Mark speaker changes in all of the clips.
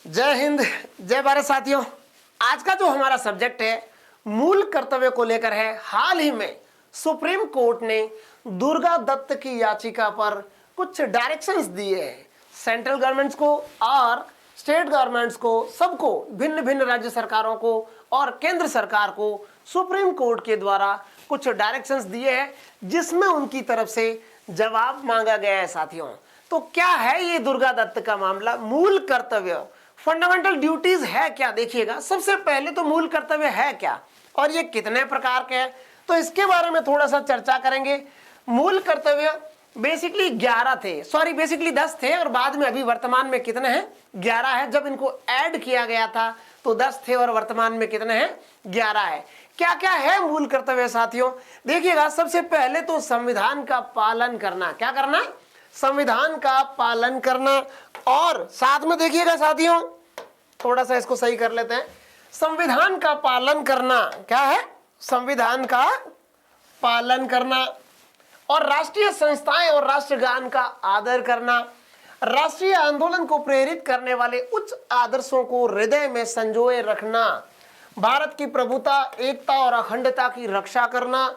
Speaker 1: जय हिंद, जय भारत साथियों। आज का जो हमारा सब्जेक्ट है मूल कर्तव्य को लेकर है। हाल ही में सुप्रीम कोर्ट ने दुर्गा दत्त की याचिका पर कुछ डायरेक्शंस दिए हैं सेंट्रल गवर्नमेंट्स को और स्टेट गवर्नमेंट्स को, सबको, भिन्न भिन्न राज्य सरकारों को और केंद्र सरकार को सुप्रीम कोर्ट के द्वारा कुछ डायरेक्शंस दिए हैं जिसमें उनकी तरफ से जवाब मांगा गया है साथियों। तो क्या है ये दुर्गा दत्त का मामला? मूल कर्तव्य, फंडामेंटल ड्यूटीज है क्या? देखिएगा, सबसे पहले तो मूल कर्तव्य है क्या और ये कितने प्रकार के हैं, तो इसके बारे में थोड़ा सा चर्चा करेंगे। मूल कर्तव्य बेसिकली 11 थे, सॉरी बेसिकली 10 थे और बाद में अभी वर्तमान में कितने हैं? 11 है। जब इनको ऐड किया गया था तो 10 थे और वर्तमान में कितने हैं? 11 है। क्या क्या है मूल कर्तव्य साथियों? देखिएगा, सबसे पहले तो संविधान का पालन करना। क्या करना? संविधान का पालन करना। और साथ में देखिएगा साथियों, थोड़ा सा इसको सही कर लेते हैं। संविधान का पालन करना क्या है? संविधान का पालन करना और राष्ट्रीय संस्थाएं और राष्ट्रगान का आदर करना, राष्ट्रीय आंदोलन को प्रेरित करने वाले उच्च आदर्शों को हृदय में संजोए रखना, भारत की प्रभुता, एकता और अखंडता की रक्षा करना,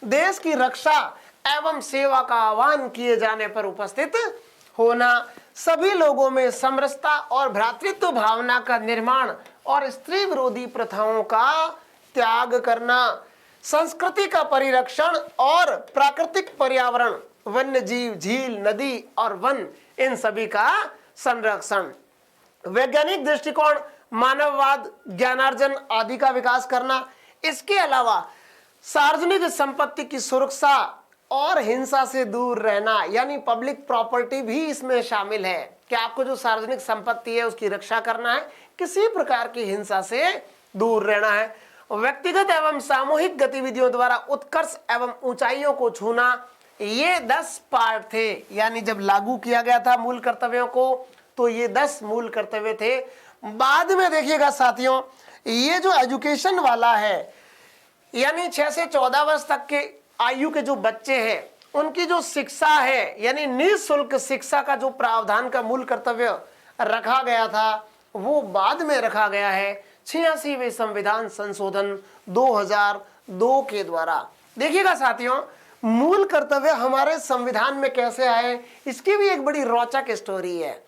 Speaker 1: देश की रक्षा एवं सेवा का आह्वान किए जाने पर उपस्थित होना, सभी लोगों में समरसता और भ्रातृत्व भावना का निर्माण और स्त्री विरोधी प्रथाओं का त्याग करना, संस्कृति का परिरक्षण और प्राकृतिक पर्यावरण, वन्य जीव, झील, नदी और वन, इन सभी का संरक्षण, वैज्ञानिक दृष्टिकोण, मानववाद, ज्ञानार्जन आदि का विकास करना। इसके अलावा सार्वजनिक संपत्ति की सुरक्षा और हिंसा से दूर रहना, यानी पब्लिक प्रॉपर्टी भी इसमें शामिल है कि आपको जो सार्वजनिक संपत्ति है उसकी रक्षा करना है, किसी प्रकार की हिंसा से दूर रहना है। व्यक्तिगत एवं सामूहिक गतिविधियों द्वारा उत्कर्ष एवं ऊंचाइयों को छूना, ये 10 पार्ट थे। यानी जब लागू किया गया था मूल कर्तव्यों को तो ये 10 मूल कर्तव्य थे। बाद में देखिएगा साथियों, ये जो एजुकेशन वाला है, यानी 6 से 14 वर्ष तक के आयु के जो बच्चे हैं उनकी जो शिक्षा है, यानी निःशुल्क शिक्षा का जो प्रावधान का मूल कर्तव्य रखा गया था वो बाद में रखा गया है 86वें संविधान संशोधन 2002 के द्वारा। देखिएगा साथियों, मूल कर्तव्य हमारे संविधान में कैसे आए, इसकी भी एक बड़ी रोचक स्टोरी है।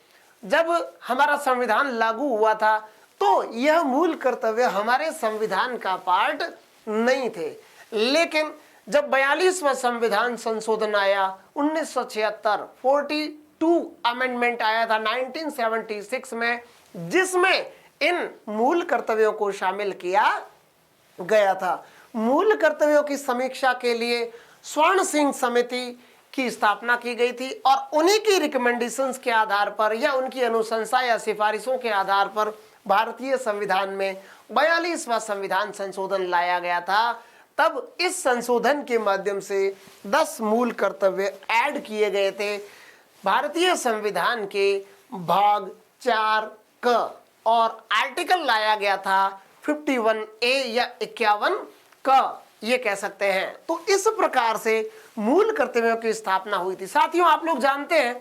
Speaker 1: जब हमारा संविधान लागू हुआ था तो यह मूल कर्तव्य हमारे संविधान का पार्ट नहीं थे, लेकिन जब 42वां संविधान संशोधन आया 1976, 42 अमेंडमेंट आया था 1976 में, जिसमें इन मूल कर्तव्यों को शामिल किया गया था। मूल कर्तव्यों की समीक्षा के लिए स्वर्ण सिंह समिति की स्थापना की गई थी और उन्हीं की रिकमेंडेशंस के आधार पर या उनकी अनुशंसा या सिफारिशों के आधार पर भारतीय संविधान में 42वां संविधान संशोधन लाया गया था। तब इस संशोधन के माध्यम से 10 मूल कर्तव्य ऐड किए गए थे भारतीय संविधान के भाग 4 क और आर्टिकल लाया गया था 51A या 51 क, ये कह सकते हैं। तो इस प्रकार से मूल कर्तव्यों की स्थापना हुई थी। साथियों, आप लोग जानते हैं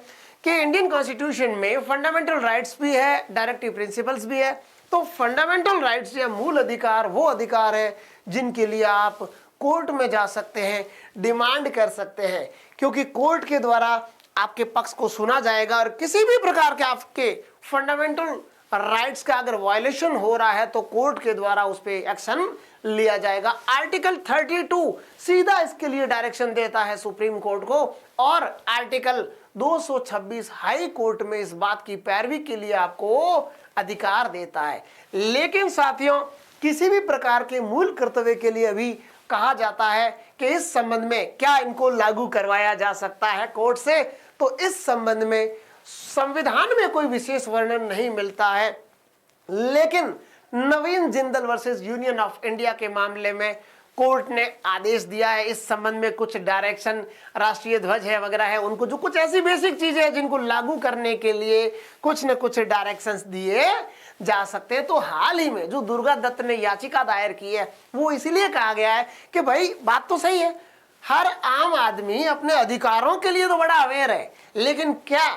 Speaker 1: कि इंडियन कॉन्स्टिट्यूशन में फंडामेंटल राइट्स भी है, डायरेक्टिव प्रिंसिपल्स भी है। तो फंडामेंटल राइट्स या मूल अधिकार वो अधिकार है जिनके लिए आप कोर्ट में जा सकते हैं, डिमांड कर सकते हैं, क्योंकि कोर्ट के द्वारा आपके पक्ष को सुना जाएगा और किसी भी प्रकार के आपके फंडामेंटल राइट्स का अगर वायलेशन हो रहा है तो कोर्ट के द्वारा उस पर एक्शन लिया जाएगा। आर्टिकल 32 सीधा इसके लिए डायरेक्शन देता है सुप्रीम कोर्ट को और आर्टिकल 226 हाई कोर्ट में इस बात की पैरवी के लिए आपको अधिकार देता है। लेकिन साथियों, किसी भी प्रकार के मूल कर्तव्य के लिए अभी कहा जाता है कि इस संबंध में क्या इनको लागू करवाया जा सकता है कोर्ट से, तो इस संबंध में संविधान में कोई विशेष वर्णन नहीं मिलता है। लेकिन Naveen Jindal versus Union of India के मामले में कोर्ट ने आदेश दिया है इस संबंध में कुछ डायरेक्शन, राष्ट्रीय ध्वज है वगैरह है, उनको जो कुछ ऐसी बेसिक चीजें हैं जिनको लागू करने के लिए कुछ न कुछ डायरेक्शंस दिए जा सकते हैं। तो हाल ही में जो दुर्गा दत्त ने याचिका दायर की है वो इसीलिए कहा गया है कि भाई बात तो सही है, हर आम आदमी अपने अधिकारों के लिए तो बड़ा अवेयर है, लेकिन क्या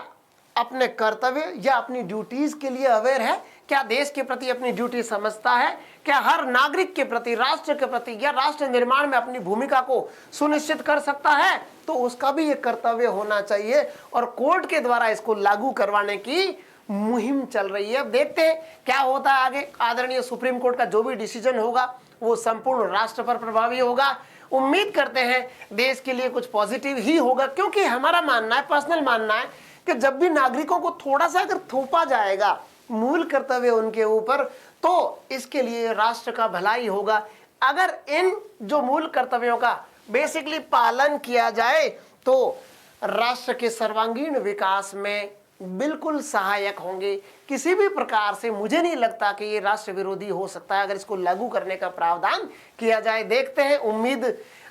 Speaker 1: अपने कर्तव्य या अपनी ड्यूटीज के लिए अवेयर है? क्या देश के प्रति अपनी ड्यूटी समझता है? क्या हर नागरिक के प्रति, राष्ट्र के प्रति या राष्ट्र निर्माण में अपनी भूमिका को सुनिश्चित कर सकता है? तो उसका भी एक कर्तव्य होना चाहिए और कोर्ट के द्वारा इसको लागू करवाने की मुहिम चल रही है। अब देखते हैं क्या होता है आगे। आदरणीय सुप्रीम कोर्ट का जो भी डिसीजन होगा वो संपूर्ण राष्ट्र पर प्रभावी होगा। उम्मीद करते हैं देश के लिए कुछ पॉजिटिव ही होगा, क्योंकि हमारा मानना है, पर्सनल मानना है कि जब भी नागरिकों को थोड़ा सा अगर थोपा जाएगा मूल कर्तव्य उनके ऊपर, तो इसके लिए राष्ट्र का भलाई होगा। अगर इन जो मूल कर्तव्यों का बेसिकली पालन किया जाए तो राष्ट्र के सर्वांगीण विकास में बिल्कुल सहायक होंगे। किसी भी प्रकार से मुझे नहीं लगता कि ये राष्ट्र विरोधी हो सकता है अगर इसको लागू करने का प्रावधान किया जाए। देखते हैं,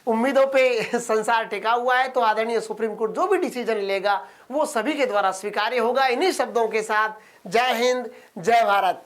Speaker 1: उम्मीदों पे संसार टिका हुआ है, तो आदरणीय सुप्रीम कोर्ट जो भी डिसीजन लेगा वो सभी के द्वारा स्वीकार्य होगा। इन्हीं शब्दों के साथ जय हिंद, जय भारत।